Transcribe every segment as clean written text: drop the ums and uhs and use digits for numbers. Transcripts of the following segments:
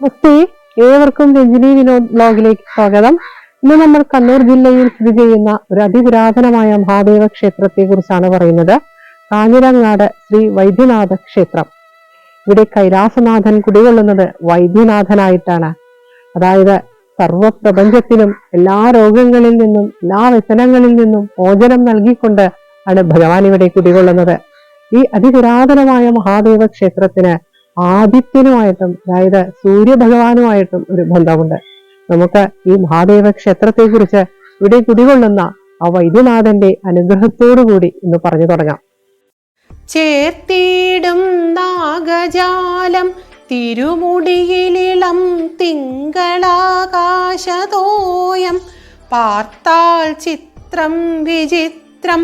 നമസ്തേ, ഏവർക്കും രഞ്ജിനി വിനോദ് ബ്ലോഗിലേക്ക് സ്വാഗതം. ഇന്ന് നമ്മൾ കണ്ണൂർ ജില്ലയിൽ സ്ഥിതി ചെയ്യുന്ന ഒരു അതിപുരാതനമായ മഹാദേവ ക്ഷേത്രത്തെ കുറിച്ചാണ് പറയുന്നത്. കാഞ്ഞിരങ്ങാട് ശ്രീ വൈദ്യനാഥ ക്ഷേത്രം. ഇവിടെ കൈലാസനാഥൻ കുടികൊള്ളുന്നത് വൈദ്യനാഥനായിട്ടാണ്. അതായത് സർവപ്രപഞ്ചത്തിനും എല്ലാ രോഗങ്ങളിൽ നിന്നും എല്ലാ വ്യസനങ്ങളിൽ നിന്നും മോചനം നൽകിക്കൊണ്ട് ആണ് ഭഗവാൻ ഇവിടെ കുടികൊള്ളുന്നത്. ഈ അതിപുരാതനമായ മഹാദേവ ക്ഷേത്രത്തിന് ആദിത്യനുമായിട്ടും അതായത് സൂര്യഭഗവാനുമായിട്ടും ഒരു ബന്ധമുണ്ട്. നമുക്ക് ഈ മഹാദേവ ക്ഷേത്രത്തെ കുറിച്ച് ഇവിടെ കുടികൊള്ളുന്ന ആ വൈദ്യനാഥന്റെ അനുഗ്രഹത്തോടുകൂടി ഇന്ന് പറഞ്ഞു തുടങ്ങാം. ചേർത്തിടും നാഗജാലം തിരുമുടിയിലിളം തിങ്കളാകാശതോയം പാർത്താൽ ചിത്രം വിചിത്രം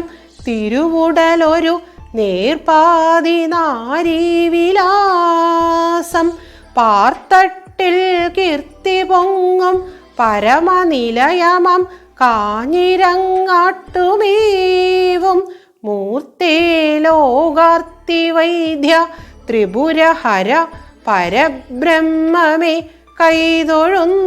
തിരുവുടലൊരു നേർപാതി നാരീവിലാസം പാർത്തട്ടിൽ കീർത്തി പൊങ്ങും പരമനിലയമം കാഞ്ഞിരങ്ങാട്ടുമേവും മൂർത്തേ ലോകാർത്തി വൈദ്യ ത്രിപുരഹര പരബ്രഹ്മമേ കൈതൊഴുന്നേൻ.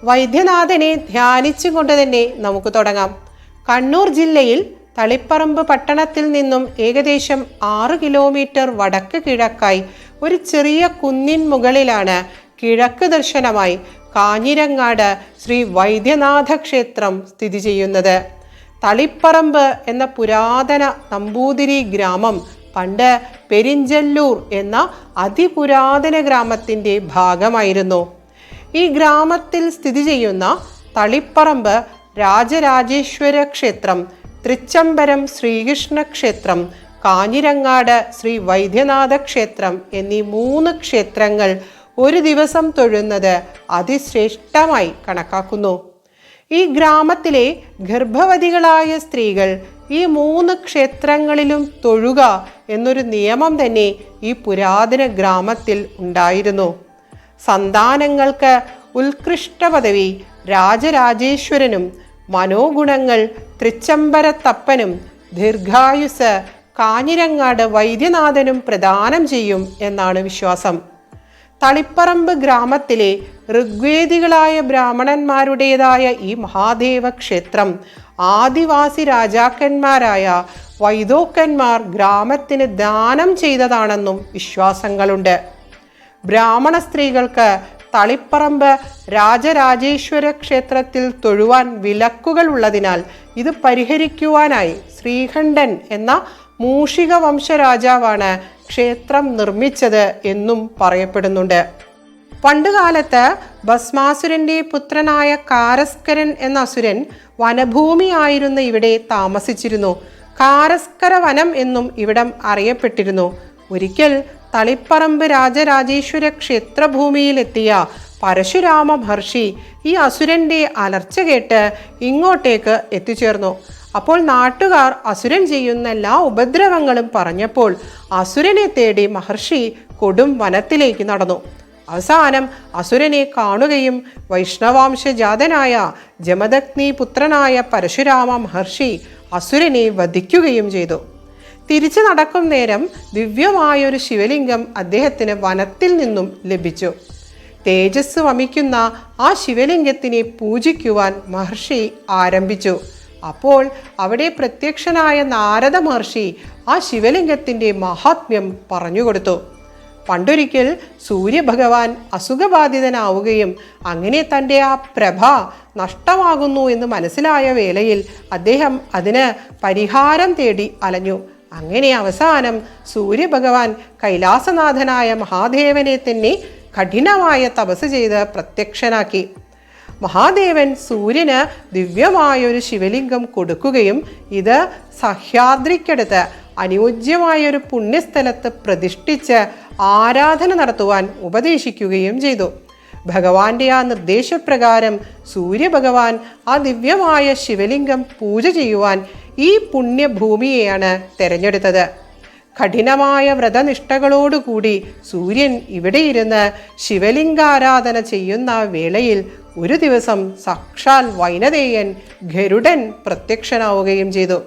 വൈദ്യനാഥനെ ധ്യാനിച്ചുകൊണ്ട് തന്നെ നമുക്ക് തുടങ്ങാം. കണ്ണൂർ ജില്ലയിൽ തളിപ്പറമ്പ് പട്ടണത്തിൽ നിന്നും ഏകദേശം 6 കിലോമീറ്റർ വടക്ക് കിഴക്കായി ഒരു ചെറിയ കുന്നിൻ മുകളിലാണ് കിഴക്ക് ദർശനമായി കാഞ്ഞിരങ്ങാട് ശ്രീ വൈദ്യനാഥ ക്ഷേത്രം സ്ഥിതി ചെയ്യുന്നത്. തളിപ്പറമ്പ് എന്ന പുരാതന നമ്പൂതിരി ഗ്രാമം പണ്ട് പെരിഞ്ചല്ലൂർ എന്ന അതിപുരാതന ഗ്രാമത്തിൻ്റെ ഭാഗമായിരുന്നു. ഈ ഗ്രാമത്തിൽ സ്ഥിതി ചെയ്യുന്ന തളിപ്പറമ്പ് രാജരാജേശ്വര ക്ഷേത്രം, തൃച്ചംബരം ശ്രീകൃഷ്ണ ക്ഷേത്രം, കാഞ്ഞിരങ്ങാട് ശ്രീ വൈദ്യനാഥ ക്ഷേത്രം എന്നീ 3 ക്ഷേത്രങ്ങൾ ഒരു ദിവസം തൊഴുന്നത് അതിശ്രേഷ്ഠമായി കണക്കാക്കുന്നു. ഈ ഗ്രാമത്തിലെ ഗർഭവതികളായ സ്ത്രീകൾ ഈ 3 ക്ഷേത്രങ്ങളിലും തൊഴുക എന്നൊരു നിയമം തന്നെ ഈ പുരാതന ഗ്രാമത്തിൽ ഉണ്ടായിരുന്നു. സന്താനങ്ങൾക്ക് ഉത്കൃഷ്ട പദവി രാജരാജേശ്വരനും മനോഗുണങ്ങൾ തൃച്ചംബരത്തപ്പനും ദീർഘായുസ് കാഞ്ഞിരങ്ങാട് വൈദ്യനാഥനും പ്രദാനം ചെയ്യും എന്നാണ് വിശ്വാസം. തളിപ്പറമ്പ് ഗ്രാമത്തിലെ ഋഗ്വേദികളായ ബ്രാഹ്മണന്മാരുടേതായ ഈ മഹാദേവ ക്ഷേത്രം ആദിവാസി രാജാക്കന്മാരായ വൈദോക്കന്മാർ ഗ്രാമത്തിന് ദാനം ചെയ്തതാണെന്നും വിശ്വാസങ്ങളുണ്ട്. ബ്രാഹ്മണ സ്ത്രീകൾക്ക് തളിപ്പറമ്പ് രാജരാജേശ്വര ക്ഷേത്രത്തിൽ തൊഴുവാൻ വിലക്കുകൾ ഉള്ളതിനാൽ ഇത് പരിഹരിക്കുവാനായി ശ്രീകണ്ഠൻ എന്ന മൂഷിക വംശരാജാവാണ് ക്ഷേത്രം നിർമ്മിച്ചത് എന്നും പറയപ്പെടുന്നുണ്ട്. പണ്ടുകാലത്ത് ഭസ്മാസുരന്റെ പുത്രനായ കാരസ്കരൻ എന്ന അസുരൻ വനഭൂമിയായിരുന്ന ഇവിടെ താമസിച്ചിരുന്നു. കാരസ്കര വനം എന്നും ഇവിടം അറിയപ്പെട്ടിരുന്നു. ഒരിക്കൽ തളിപ്പറമ്പ് രാജരാജേശ്വര ക്ഷേത്രഭൂമിയിലെത്തിയ പരശുരാമ മഹർഷി ഈ അസുരന്റെ അലർച്ച കേട്ട് ഇങ്ങോട്ടേക്ക് എത്തിച്ചേർന്നു. അപ്പോൾ നാട്ടുകാർ അസുരൻ ചെയ്യുന്ന എല്ലാ ഉപദ്രവങ്ങളും പറഞ്ഞപ്പോൾ അസുരനെ തേടി മഹർഷി കൊടും വനത്തിലേക്ക് നടന്നു. അവസാനം അസുരനെ കാണുകയും വൈഷ്ണവാംശജാതനായ ജമദഗ്നി പുത്രനായ പരശുരാമ മഹർഷി അസുരനെ വധിക്കുകയും ചെയ്തു. തിരിച്ചു നടക്കും നേരം ദിവ്യമായൊരു ശിവലിംഗം അദ്ദേഹത്തിന് വനത്തിൽ നിന്നും ലഭിച്ചു. തേജസ് വമിക്കുന്ന ആ ശിവലിംഗത്തിനെ പൂജിക്കുവാൻ മഹർഷി ആരംഭിച്ചു. അപ്പോൾ അവിടെ പ്രത്യക്ഷനായ നാരദ മഹർഷി ആ ശിവലിംഗത്തിൻ്റെ മഹാത്മ്യം പറഞ്ഞുകൊടുത്തു. പണ്ടൊരിക്കൽ സൂര്യഭഗവാൻ അസുഖബാധിതനാവുകയും അങ്ങനെ തൻ്റെ ആ പ്രഭ നഷ്ടമാകുന്നു എന്ന് മനസ്സിലായ വേളയിൽ അദ്ദേഹം അതിന് പരിഹാരം തേടി അലഞ്ഞു. അങ്ങനെ അവസാനം സൂര്യഭഗവാൻ കൈലാസനാഥനായ മഹാദേവനെ തന്നെ കഠിനമായ തപസ് ചെയ്ത് പ്രത്യക്ഷനാക്കി. മഹാദേവൻ സൂര്യന് ദിവ്യമായൊരു ശിവലിംഗം കൊടുക്കുകയും ഇത് സഹ്യാദ്രിക്കടുത്ത് അനുയോജ്യമായൊരു പുണ്യസ്ഥലത്ത് പ്രതിഷ്ഠിച്ച് ആരാധന നടത്തുവാൻ ഉപദേശിക്കുകയും ചെയ്തു. ഭഗവാന്റെ ആ നിർദ്ദേശപ്രകാരം സൂര്യഭഗവാൻ ആ ദിവ്യമായ ശിവലിംഗം പൂജ ചെയ്യുവാൻ ഈ പുണ്യഭൂമിയെയാണ് തെരഞ്ഞെടുത്തത്. കഠിനമായ വ്രതനിഷ്ഠകളോടുകൂടി സൂര്യൻ ഇവിടെ ഇരുന്ന് ശിവലിംഗാരാധന ചെയ്യുന്ന വേളയിൽ ഒരു ദിവസം സാക്ഷാൽ വൈനതേയൻ ഗരുഡൻ പ്രത്യക്ഷനാവുകയും ചെയ്തു.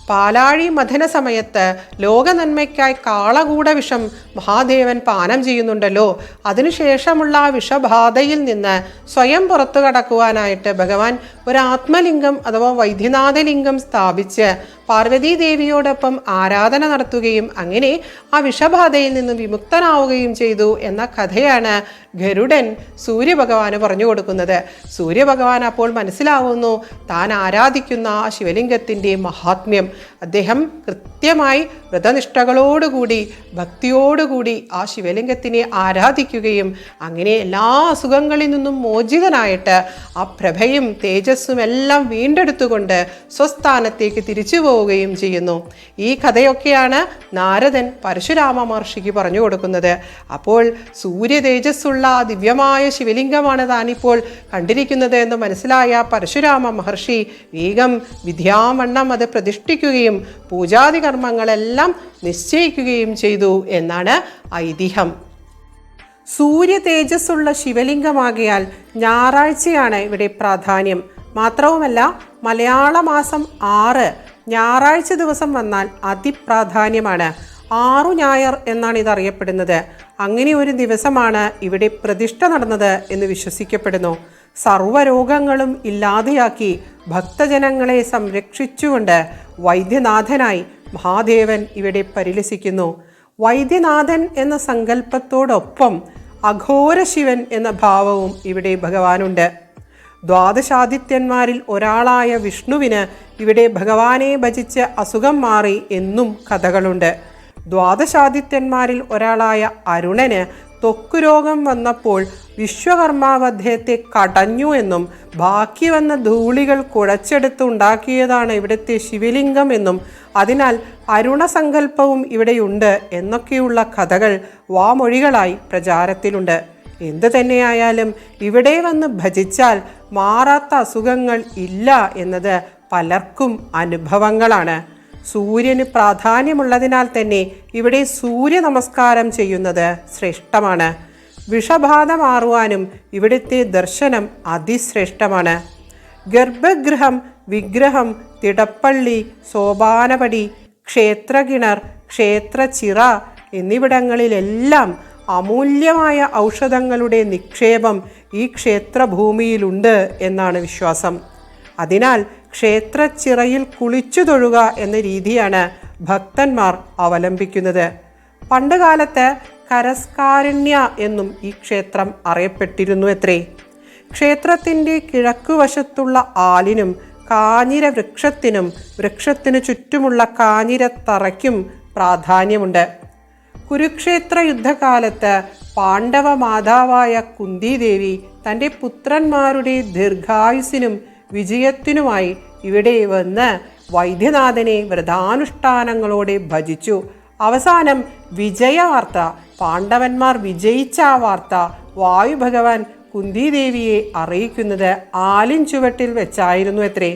പാലാഴി മഥന സമയത്ത് ലോക നന്മയ്ക്കായി കാളകൂട വിഷം മഹാദേവൻ പാനം ചെയ്യുന്നുണ്ടല്ലോ. അതിനുശേഷമുള്ള ആ വിഷബാധയിൽ നിന്ന് സ്വയം പുറത്തു കടക്കുവാനായിട്ട് ഭഗവാൻ ഒരു ആത്മലിംഗം അഥവാ വൈദ്യനാഥലിംഗം സ്ഥാപിച്ച് പാർവതീദേവിയോടൊപ്പം ആരാധന നടത്തുകയും അങ്ങനെ ആ വിഷബാധയിൽ നിന്ന് വിമുക്തനാവുകയും ചെയ്തു എന്ന കഥയാണ് ഗരുഡൻ സൂര്യഭഗവാന് പറഞ്ഞു കൊടുക്കുന്നത്. സൂര്യഭഗവാൻ അപ്പോൾ മനസ്സിലാവുന്നു താൻ ആരാധിക്കുന്ന ആ ശിവലിംഗത്തിൻ്റെ മഹാത്മ്യം. അദ്ദേഹം കൃത്യമായി വ്രതനിഷ്ഠകളോടുകൂടി ഭക്തിയോടുകൂടി ആ ശിവലിംഗത്തിനെ ആരാധിക്കുകയും അങ്ങനെ എല്ലാ അസുഖങ്ങളിൽ നിന്നും മോചിതനായിട്ട് ആ പ്രഭയും തേജസ്സും എല്ലാം വീണ്ടെടുത്തുകൊണ്ട് സ്വസ്ഥാനത്തേക്ക് തിരിച്ചു പോവുകയും ചെയ്യുന്നു. ഈ കഥയൊക്കെയാണ് നാരദൻ പരശുരാമ മഹർഷിക്ക് പറഞ്ഞു കൊടുക്കുന്നത്. അപ്പോൾ സൂര്യ തേജസ്സുള്ള ആ ദിവ്യമായ ശിവലിംഗമാണ് താനിപ്പോൾ കണ്ടിരിക്കുന്നത് എന്ന് മനസ്സിലായ പരശുരാമ മഹർഷി വേഗം വിദ്യാവണ്ണം അത് പ്രതിഷ്ഠിക്കുകയും പൂജാതി കർമ്മങ്ങളെല്ലാം നിശ്ചയിക്കുകയും ചെയ്തു എന്നാണ് ഐതിഹ്യം. സൂര്യ തേജസ്സുള്ള ശിവലിംഗമാകിയാൽ ഞായറാഴ്ചയാണ് ഇവിടെ പ്രാധാന്യം. മാത്രവുമല്ല മലയാള മാസം 6 ഞായറാഴ്ച ദിവസം വന്നാൽ അതിപ്രാധാന്യമാണ്. 6 ഞായർ എന്നാണ് ഇതറിയപ്പെടുന്നത്. അങ്ങനെ ഒരു ദിവസമാണ് ഇവിടെ പ്രതിഷ്ഠ നടന്നത് എന്ന് വിശ്വസിക്കപ്പെടുന്നു. സർവ്വരോഗങ്ങളും ഇല്ലാതെയാക്കി ഭക്തജനങ്ങളെ സംരക്ഷിച്ചുകൊണ്ട് വൈദ്യനാഥനായി മഹാദേവൻ ഇവിടെ പരിലസിക്കുന്നു. വൈദ്യനാഥൻ എന്ന സങ്കല്പത്തോടൊപ്പം അഘോര ശിവൻ എന്ന ഭാവവും ഇവിടെ ഭഗവാനുണ്ട്. ദ്വാദശാദിത്യന്മാരിൽ ഒരാളായ വിഷ്ണുവിന് ഇവിടെ ഭഗവാനെ ഭജിച്ച് അസുഖം മാറി എന്നും കഥകളുണ്ട്. ദ്വാദശാദിത്യന്മാരിൽ ഒരാളായ അരുണന് ത്വക്കുരോഗം വന്നപ്പോൾ വിശ്വകർമാവ് അദ്ദേഹത്തെ കടഞ്ഞു എന്നും ബാക്കി വന്ന ധൂളികൾ കുഴച്ചെടുത്ത് ഉണ്ടാക്കിയതാണ് ഇവിടുത്തെ ശിവലിംഗം എന്നും അതിനാൽ അരുണസങ്കല്പവും ഇവിടെയുണ്ട് എന്നൊക്കെയുള്ള കഥകൾ വാമൊഴികളായി പ്രചാരത്തിലുണ്ട്. എന്തു തന്നെയായാലും ഇവിടെ വന്ന് ഭജിച്ചാൽ മാറാത്ത അസുഖങ്ങൾ ഇല്ല എന്നത് പലർക്കും അനുഭവങ്ങളാണ്. സൂര്യന് പ്രാധാന്യമുള്ളതിനാൽ തന്നെ ഇവിടെ സൂര്യ നമസ്കാരം ചെയ്യുന്നത് ശ്രേഷ്ഠമാണ്. വിഷബാധ മാറുവാനും ഇവിടുത്തെ ദർശനം അതിശ്രേഷ്ഠമാണ്. ഗർഭഗൃഹം, വിഗ്രഹം, തിടപ്പള്ളി, സോപാനപടി, ക്ഷേത്രകിണർ, ക്ഷേത്രച്ചിറ എന്നിവിടങ്ങളിലെല്ലാം അമൂല്യമായ ഔഷധങ്ങളുടെ നിക്ഷേപം ഈ ക്ഷേത്രഭൂമിയിലുണ്ട് എന്നാണ് വിശ്വാസം. അതിനാൽ ക്ഷേത്രച്ചിറയിൽ കുളിച്ചു തൊഴുക എന്ന രീതിയാണ് ഭക്തന്മാർ അവലംബിക്കുന്നത്. പണ്ടുകാലത്ത് കരസ്കാരണ്യ എന്നും ഈ ക്ഷേത്രം അറിയപ്പെട്ടിരുന്നു അത്രേ. ക്ഷേത്രത്തിൻ്റെ കിഴക്കുവശത്തുള്ള ആലിനും കാഞ്ഞിര വൃക്ഷത്തിനും വൃക്ഷത്തിനു ചുറ്റുമുള്ള കാഞ്ഞിരത്തറയ്ക്കും പ്രാധാന്യമുണ്ട്. കുരുക്ഷേത്ര യുദ്ധകാലത്ത് പാണ്ഡവ മാതാവായ കുന്തിദേവി തൻ്റെ പുത്രന്മാരുടെ ദീർഘായുസിനും വിജയത്തിനുമായി ഇവിടെ വന്ന് വൈദ്യനാഥനെ വ്രതാനുഷ്ഠാനങ്ങളോടെ ഭജിച്ചു. അവസാനം വിജയവാർത്ത, പാണ്ഡവന്മാർ വിജയിച്ച ആ വാർത്ത വായുഭഗവാൻ കുന്തിദേവിയെ അറിയിക്കുന്നത് ആലിൻ ചുവട്ടിൽ വെച്ചായിരുന്നു അത്രേ.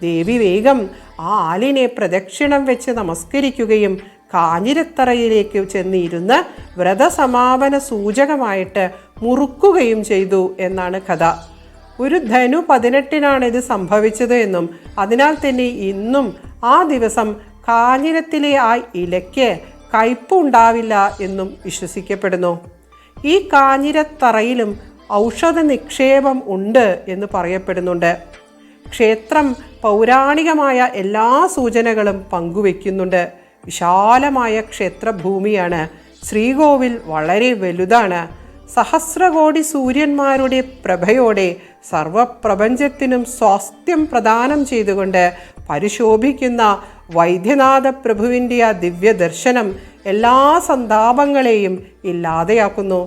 ദേവി വേഗം ആ ആലിനെ പ്രദക്ഷിണം വെച്ച് നമസ്കരിക്കുകയും കാഞ്ഞിരത്തറയിലേക്ക് ചെന്നിരുന്ന് വ്രതസമാപന സൂചകമായിട്ട് മുറുക്കുകയും ചെയ്തു എന്നാണ് കഥ. ഒരു ധനു 18 ഇത് സംഭവിച്ചത് എന്നും അതിനാൽ തന്നെ ഇന്നും ആ ദിവസം കാഞ്ഞിരത്തിലെ ആ ഇലയ്ക്ക് കയ്പുണ്ടാവില്ല എന്നും വിശ്വസിക്കപ്പെടുന്നു. ഈ കാഞ്ഞിരത്തറയിലും ഔഷധ നിക്ഷേപം ഉണ്ട് എന്ന് പറയപ്പെടുന്നുണ്ട്. ക്ഷേത്രം പൗരാണികമായ എല്ലാ സൂചനകളും പങ്കുവെക്കുന്നുണ്ട്. വിശാലമായ ക്ഷേത്രഭൂമിയാണ്. ശ്രീകോവിൽ വളരെ വലുതാണ്. സഹസ്രകോടി സൂര്യന്മാരുടെ പ്രഭയോടെ സർവപ്രപഞ്ചത്തിനും സ്വാസ്ഥ്യം പ്രദാനം ചെയ്തുകൊണ്ട് പരിശോഭിക്കുന്ന വൈദ്യനാഥ പ്രഭുവിൻ്റെ ആ ദിവ്യ ദർശനം എല്ലാ സന്താപങ്ങളെയും ഇല്ലാതെയാക്കുന്നു.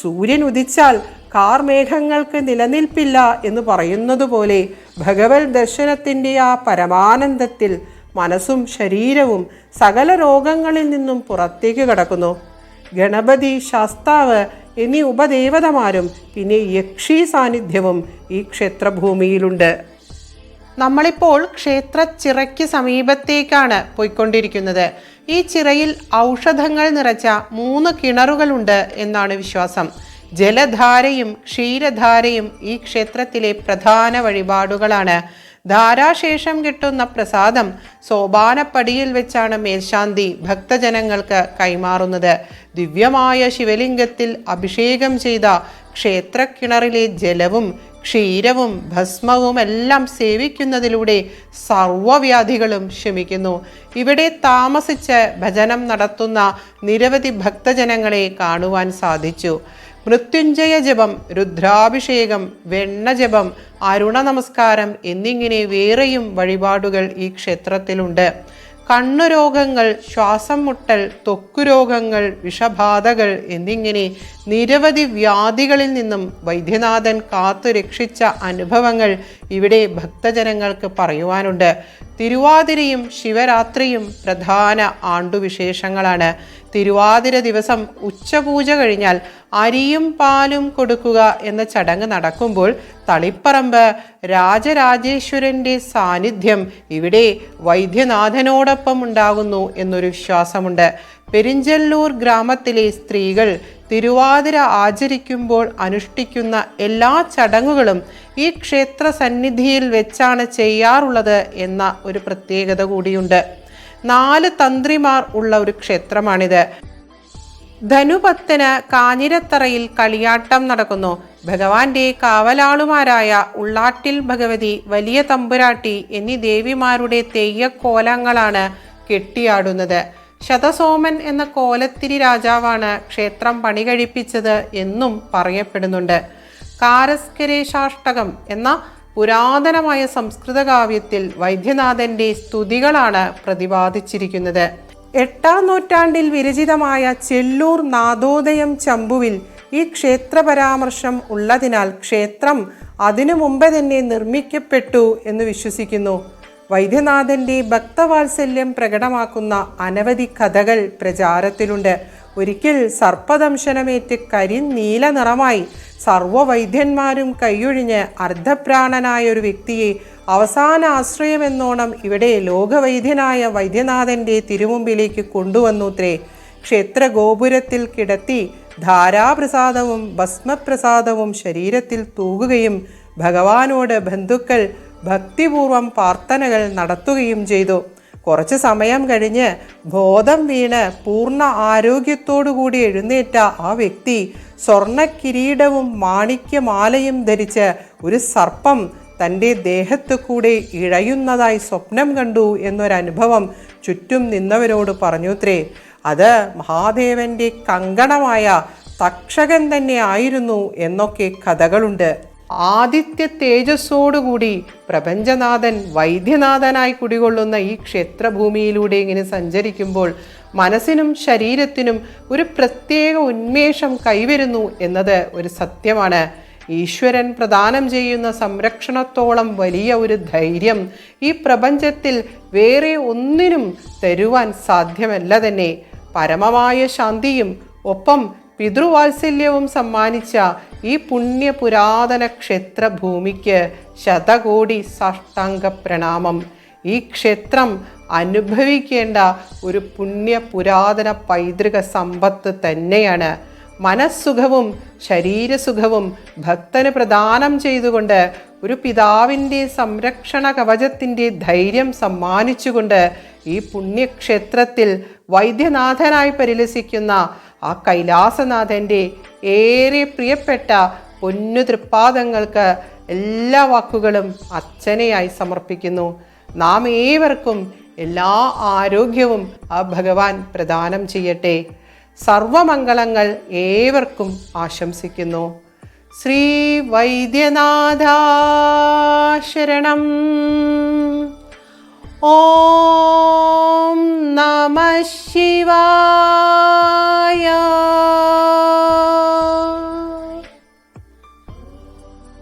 സൂര്യൻ ഉദിച്ചാൽ കാർമേഘങ്ങൾക്ക് നിലനിൽപ്പില്ല എന്ന് പറയുന്നത് പോലെ ഭഗവത് ദർശനത്തിൻ്റെ ആ പരമാനന്ദത്തിൽ മനസ്സും ശരീരവും സകല രോഗങ്ങളിൽ നിന്നും പുറത്തേക്ക് കടക്കുന്നു. ഗണപതി, ശാസ്താവ് എന്നീ ഉപദേവതമാരും പിന്നെ യക്ഷി സാന്നിധ്യവും ഈ ക്ഷേത്രഭൂമിയിലുണ്ട്. നമ്മളിപ്പോൾ ക്ഷേത്രച്ചിറയ്ക്ക് സമീപത്തേക്കാണ് പോയിക്കൊണ്ടിരിക്കുന്നത്. ഈ ചിറയിൽ ഔഷധങ്ങൾ നിറച്ച 3 കിണറുകളുണ്ട് എന്നാണ് വിശ്വാസം. ജലധാരയും ക്ഷീരധാരയും ഈ ക്ഷേത്രത്തിലെ പ്രധാന വഴിപാടുകളാണ്. ധാരാശേഷം കിട്ടുന്ന പ്രസാദം സോപാനപ്പടിയിൽ വെച്ചാണ് മേൽശാന്തി ഭക്തജനങ്ങൾക്ക് കൈമാറുന്നത്. ദിവ്യമായ ശിവലിംഗത്തിൽ അഭിഷേകം ചെയ്ത ക്ഷേത്രക്കിണറിലെ ജലവും ക്ഷീരവും ഭസ്മവും എല്ലാം സേവിക്കുന്നതിലൂടെ സർവ്വവ്യാധികളും ശമിക്കുന്നു. ഇവിടെ താമസിച്ച് ഭജനം നടത്തുന്ന നിരവധി ഭക്തജനങ്ങളെ കാണുവാൻ സാധിച്ചു. മൃത്യുഞ്ജയ ജപം, രുദ്രാഭിഷേകം, വെണ്ണ ജപം, അരുണ നമസ്കാരം എന്നിങ്ങനെ വേറെയും വഴിപാടുകൾ ഈ ക്ഷേത്രത്തിലുണ്ട്. കണ്ണുരോഗങ്ങൾ, ശ്വാസം മുട്ടൽ, ത്വക്കുരോഗങ്ങൾ, വിഷബാധകൾ എന്നിങ്ങനെ നിരവധി വ്യാധികളിൽ നിന്നും വൈദ്യനാഥൻ കാത്തു രക്ഷിച്ച അനുഭവങ്ങൾ ഇവിടെ ഭക്തജനങ്ങൾക്ക് പറയുവാനുണ്ട്. തിരുവാതിരയും ശിവരാത്രിയും പ്രധാന ആണ്ടുവിശേഷങ്ങളാണ്. തിരുവാതിര ദിവസം ഉച്ചപൂജ കഴിഞ്ഞാൽ അരിയും പാലും കൊടുക്കുക എന്ന ചടങ്ങ് നടക്കുമ്പോൾ തളിപ്പറമ്പ് രാജരാജേശ്വരൻ്റെ സാന്നിധ്യം ഇവിടെ വൈദ്യനാഥനോടൊപ്പം ഉണ്ടാകുന്നു എന്നൊരു വിശ്വാസമുണ്ട്. പെരിഞ്ചല്ലൂർ ഗ്രാമത്തിലെ സ്ത്രീകൾ തിരുവാതിര ആചരിക്കുമ്പോൾ അനുഷ്ഠിക്കുന്ന എല്ലാ ചടങ്ങുകളും ഈ ക്ഷേത്ര സന്നിധിയിൽ വെച്ചാണ് ചെയ്യാറുള്ളത് എന്ന ഒരു പ്രത്യേകത കൂടിയുണ്ട്. 4 തന്ത്രിമാർ ഉള്ള ഒരു ക്ഷേത്രമാണിത്. ധനുപത്തിന് കാഞ്ഞിരത്തറയിൽ കളിയാട്ടം നടക്കുന്നു. ഭഗവാന്റെ കാവലാളുമാരായ ഉള്ളാട്ടിൽ ഭഗവതി, വലിയ തമ്പുരാട്ടി എന്നീ ദേവിമാരുടെ തെയ്യക്കോലങ്ങളാണ് കെട്ടിയാടുന്നത്. ശതസോമൻ എന്ന കോലത്തിരി രാജാവാണ് ക്ഷേത്രം പണി കഴിപ്പിച്ചത് എന്നും പറയപ്പെടുന്നുണ്ട്. കാരസ്കരേശാഷ്ടകം എന്ന പുരാതനമായ സംസ്കൃത കാവ്യത്തിൽ വൈദ്യനാഥന്റെ സ്തുതികളാണ് പ്രതിപാദിച്ചിരിക്കുന്നത്. 8-ാം നൂറ്റാണ്ടിൽ വിരചിതമായ ചെല്ലൂർ നാദോദയം ചമ്പുവിൽ ഈ ക്ഷേത്ര പരാമർശം ഉള്ളതിനാൽ ക്ഷേത്രം അതിനു മുമ്പ് തന്നെ നിർമ്മിക്കപ്പെട്ടു എന്ന് വിശ്വസിക്കുന്നു. വൈദ്യനാഥന്റെ ഭക്തവാത്സല്യം പ്രകടമാക്കുന്ന അനവധി കഥകൾ പ്രചാരത്തിലുണ്ട്. ഒരിക്കൽ സർപ്പദംശനമേറ്റ് കരിനീല നിറമായി സർവ്വവൈദ്യന്മാരും കൈയൊഴിഞ്ഞ് അർദ്ധപ്രാണനായ ഒരു വ്യക്തിയെ അവസാന ആശ്രയമെന്നോണം ഇവിടെ ലോകവൈദ്യനായ വൈദ്യനാഥന്റെ തിരുമുമ്പിലേക്ക് കൊണ്ടുവന്നുത്രേ. ക്ഷേത്ര ഗോപുരത്തിൽ കിടത്തി ധാരാപ്രസാദവും ഭസ്മപ്രസാദവും ശരീരത്തിൽ തൂകുകയും ഭഗവാനോട് ബന്ധുക്കൾ ഭക്തിപൂർവം പ്രാർത്ഥനകൾ നടത്തുകയും ചെയ്തു. കുറച്ചു സമയം കഴിഞ്ഞ് ബോധം വീണ് പൂർണ്ണ ആരോഗ്യത്തോടുകൂടി എഴുന്നേറ്റ ആ വ്യക്തി സ്വർണ്ണ കിരീടവും മാണിക്യമാലയും ധരിച്ച് ഒരു സർപ്പം തൻ്റെ ദേഹത്തു കൂടെ ഇഴയുന്നതായി സ്വപ്നം കണ്ടു എന്നൊരനുഭവം ചുറ്റും നിന്നവരോട് പറഞ്ഞുത്രേ. അത് മഹാദേവന്റെ കങ്കണമായ തക്ഷകൻ തന്നെ ആയിരുന്നു എന്നൊക്കെ കഥകളുണ്ട്. ആദിത്യ തേജസ്സോടുകൂടി പ്രപഞ്ചനാഥൻ വൈദ്യനാഥനായി കുടികൊള്ളുന്ന ഈ ക്ഷേത്രഭൂമിയിലൂടെ ഇങ്ങനെ സഞ്ചരിക്കുമ്പോൾ മനസ്സിനും ശരീരത്തിനും ഒരു പ്രത്യേക ഉന്മേഷം കൈവരുന്നു എന്നത് ഒരു സത്യമാണ്. ഈശ്വരൻ പ്രദാനം ചെയ്യുന്ന സംരക്ഷണത്തോളം വലിയ ഒരു ധൈര്യം ഈ പ്രപഞ്ചത്തിൽ വേറെ ഒന്നിനും തരുവാൻ സാധ്യമല്ല തന്നെ. പരമമായ ശാന്തിയും ഒപ്പം പിതൃവാത്സല്യവും സമ്മാനിച്ച ഈ പുണ്യ പുരാതന ക്ഷേത്രഭൂമിക്ക് ശതകോടി സാഷ്ടാംഗ പ്രണാമം. ഈ ക്ഷേത്രം അനുഭവിക്കേണ്ട ഒരു പുണ്യ പുരാതന പൈതൃക സമ്പത്ത് തന്നെയാണ്. മനസ്സുഖവും ശരീരസുഖവും ഭക്തന് പ്രദാനം ചെയ്തുകൊണ്ട് ഒരു പിതാവിൻ്റെ സംരക്ഷണ കവചത്തിൻ്റെ ധൈര്യം സമ്മാനിച്ചുകൊണ്ട് ഈ പുണ്യക്ഷേത്രത്തിൽ വൈദ്യനാഥനായി പരിലസിക്കുന്ന ആ കൈലാസനാഥൻ്റെ ഏറെ പ്രിയപ്പെട്ട പൊന്നു തൃപ്പാദങ്ങൾക്ക് എല്ലാ വാക്കുകളും അർച്ചനയായി സമർപ്പിക്കുന്നു. നാം ഏവർക്കും എല്ലാ ആരോഗ്യവും ആ ഭഗവാൻ പ്രദാനം ചെയ്യട്ടെ. സർവമംഗളങ്ങൾ ഏവർക്കും ആശംസിക്കുന്നു. ശ്രീ വൈദ്യനാഥ ശരണം. ഓം നമഃ ശിവായ.